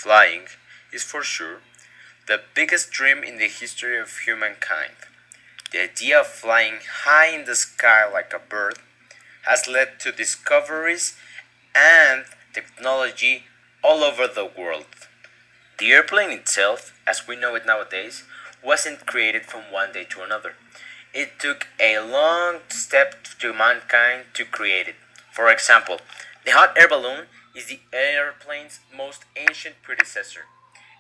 Flying is for sure the biggest dream in the history of humankind. The idea of flying high in the sky like a bird has led to discoveries and technology all over the world. The airplane itself, as we know it nowadays, wasn't created from one day to another. It took a long step to mankind to create it. For example, the hot air balloon is the airplane's most ancient predecessor.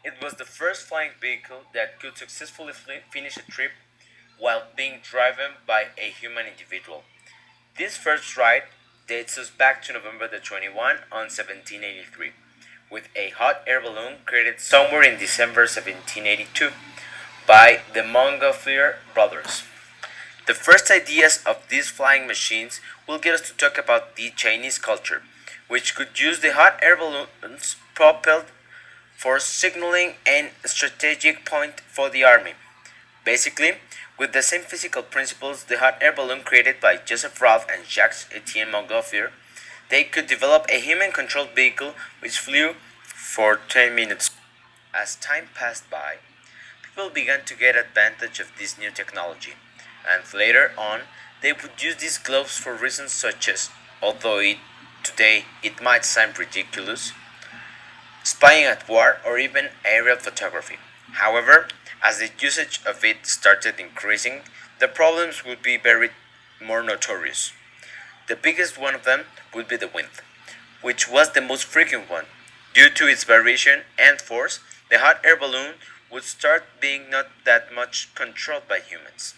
It was the first flying vehicle that could successfully finish a trip while being driven by a human individual. This first ride dates us back to November the 21 on 1783, with a hot air balloon created somewhere in December 1782 by the Montgolfier brothers. The first ideas of these flying machines will get us to talk about the Chinese culture, which could use the hot air balloons propelled for signaling and strategic point for the army. Basically, with the same physical principles the hot air balloon created by Joseph Roth and Jacques Etienne Montgolfier, they could develop a human-controlled vehicle which flew for 10 minutes. As time passed by, people began to get advantage of this new technology, and later on, they would use these gloves for reasons such as, although today it might sound ridiculous, spying at war or even aerial photography. However, as the usage of it started increasing, the problems would be very more notorious. The biggest one of them would be the wind, which was the most frequent one. Due to its variation and force, the hot air balloon would start being not that much controlled by humans.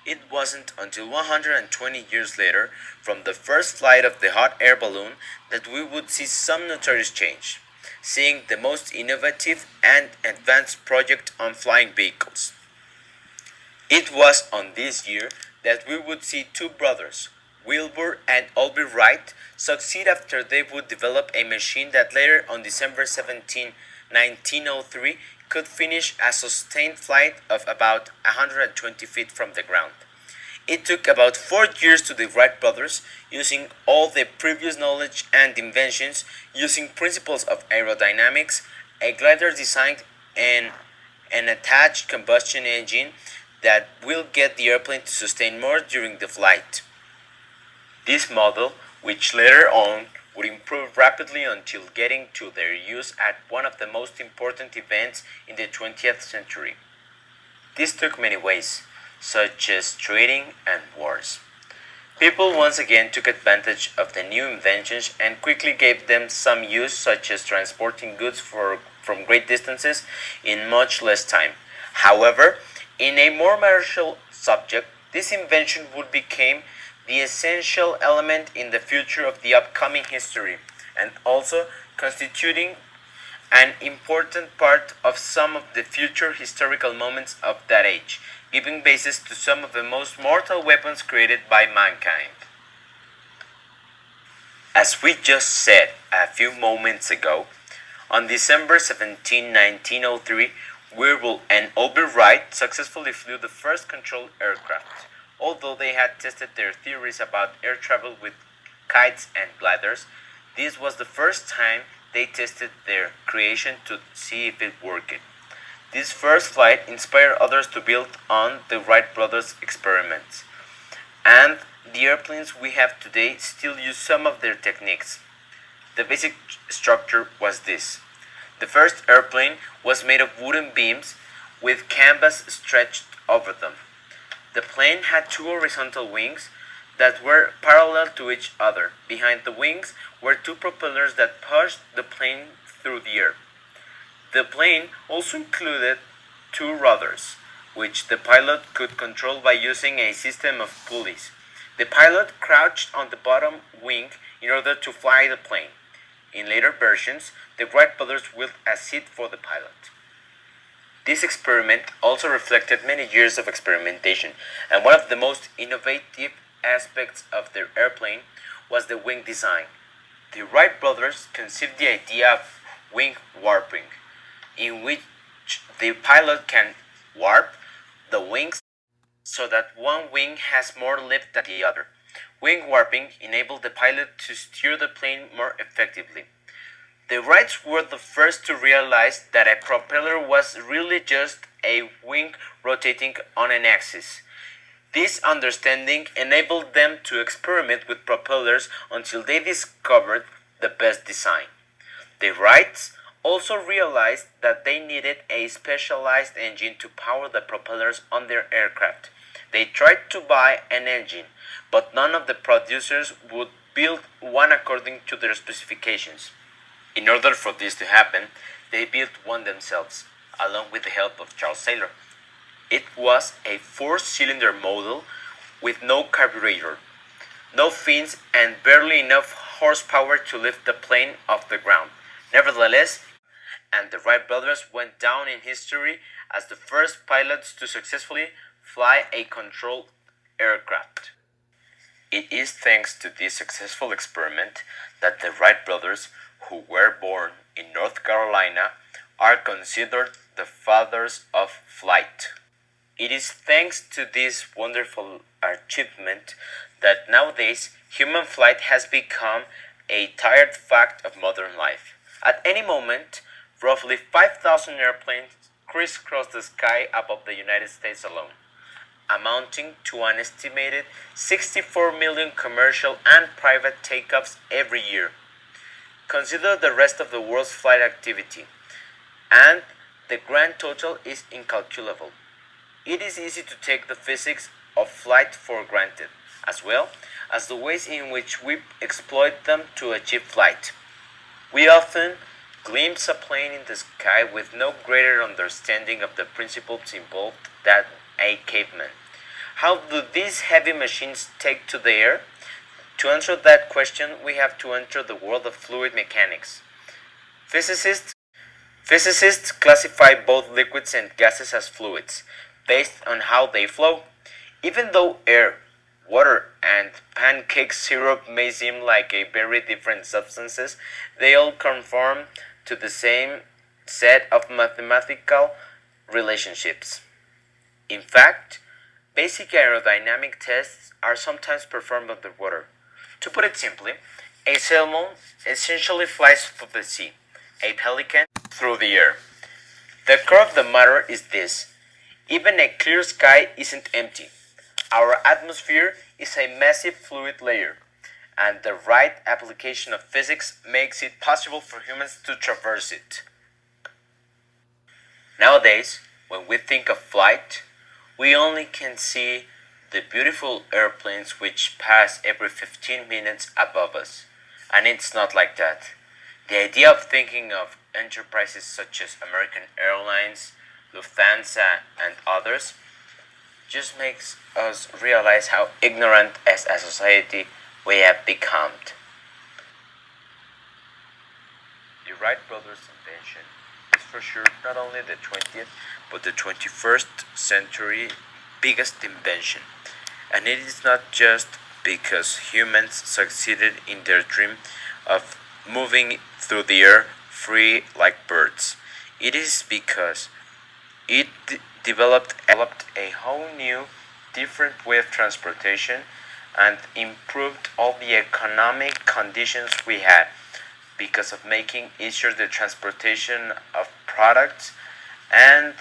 It wasn't until 120 years later, from the first flight of the hot air balloon, that we would see some notorious change, seeing the most innovative and advanced project on flying vehicles. It was on this year that we would see two brothers, Wilbur and Albie Wright, succeed after they would develop a machine that later on December 17, 1903 could finish a sustained flight of about 120 feet from the ground. It took about 4 years to the Wright brothers, using all their previous knowledge and inventions, using principles of aerodynamics, a glider designed and an attached combustion engine that will get the airplane to sustain more during the flight. This model, which later on would improve rapidly until getting to their use at one of the most important events in the 20th century. This took many ways, such as trading and wars. People once again took advantage of the new inventions and quickly gave them some use, such as transporting goods from great distances in much less time. However, in a more martial subject, this invention would become the essential element in the future of the upcoming history, and also constituting an important part of some of the future historical moments of that age, giving basis to some of the most mortal weapons created by mankind. As we just said a few moments ago, on December 17, 1903, Wilbur and Albie Wright successfully flew the first controlled aircraft. Although they had tested their theories about air travel with kites and gliders, this was the first time they tested their creation to see if it worked. This first flight inspired others to build on the Wright brothers' experiments, and the airplanes we have today still use some of their techniques. The basic structure was this. The first airplane was made of wooden beams with canvas stretched over them. The plane had two horizontal wings that were parallel to each other. Behind the wings were two propellers that pushed the plane through the air. The plane also included two rudders, which the pilot could control by using a system of pulleys. The pilot crouched on the bottom wing in order to fly the plane. In later versions, the Wright brothers built a seat for the pilot. This experiment also reflected many years of experimentation, and one of the most innovative aspects of their airplane was the wing design. The Wright brothers conceived the idea of wing warping, in which the pilot can warp the wings so that one wing has more lift than the other. Wing warping enabled the pilot to steer the plane more effectively. The Wrights were the first to realize that a propeller was really just a wing rotating on an axis. This understanding enabled them to experiment with propellers until they discovered the best design. The Wrights also realized that they needed a specialized engine to power the propellers on their aircraft. They tried to buy an engine, but none of the producers would build one according to their specifications. In order for this to happen, they built one themselves, along with the help of Charles Taylor. It was a four-cylinder model with no carburetor, no fins, and barely enough horsepower to lift the plane off the ground. Nevertheless, and the Wright brothers went down in history as the first pilots to successfully fly a controlled aircraft. It is thanks to this successful experiment that the Wright brothers, who were born in North Carolina, are considered the fathers of flight. It is thanks to this wonderful achievement that nowadays human flight has become a tired fact of modern life. At any moment, roughly 5,000 airplanes crisscross the sky above the United States alone, amounting to an estimated 64 million commercial and private takeoffs every year. Consider the rest of the world's flight activity, and the grand total is incalculable. It is easy to take the physics of flight for granted, as well as the ways in which we exploit them to achieve flight. We often glimpse a plane in the sky with no greater understanding of the principles involved than a caveman. How do these heavy machines take to the air? To answer that question, we have to enter the world of fluid mechanics. Physicists classify both liquids and gases as fluids, based on how they flow. Even though air, water, and pancake syrup may seem like a very different substances, they all conform to the same set of mathematical relationships. In fact, basic aerodynamic tests are sometimes performed underwater. To put it simply, a salmon essentially flies through the sea, a pelican through the air. The core of the matter is this: even a clear sky isn't empty. Our atmosphere is a massive fluid layer, and the right application of physics makes it possible for humans to traverse it. Nowadays, when we think of flight, we only can see the beautiful airplanes which pass every 15 minutes above us. And it's not like that. The idea of thinking of enterprises such as American Airlines, Lufthansa, and others just makes us realize how ignorant as a society we have become. The Wright brothers' invention is for sure not only the 20th but the 21st century biggest invention. And it is not just because humans succeeded in their dream of moving through the air free like birds. It is because it developed a whole new, different way of transportation and improved all the economic conditions we had because of making easier the transportation of products and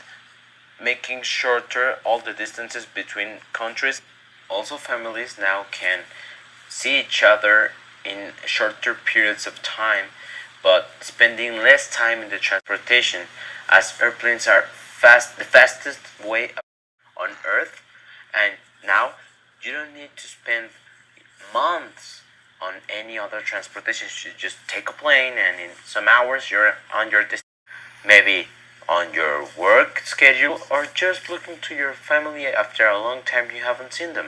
making shorter all the distances between countries. Also, families now can see each other in shorter periods of time, but spending less time in the transportation, as airplanes are the fastest way on Earth, and now you don't need to spend months on any other transportation. You just take a plane, and in some hours you're on your destination. Maybe on your work schedule or just looking to your family after a long time you haven't seen them.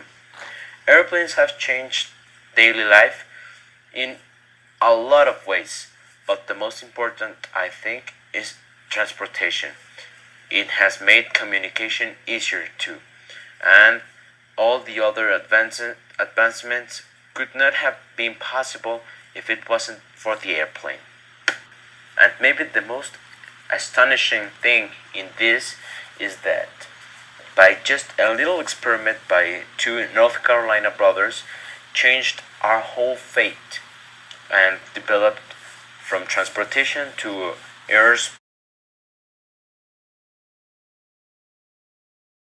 Airplanes have changed daily life in a lot of ways, but the most important, I think, is transportation. It has made communication easier too, and all the other advancements could not have been possible if it wasn't for the airplane. And maybe the most astonishing thing in this is that by just a little experiment by two North Carolina brothers changed our whole fate and developed from transportation to air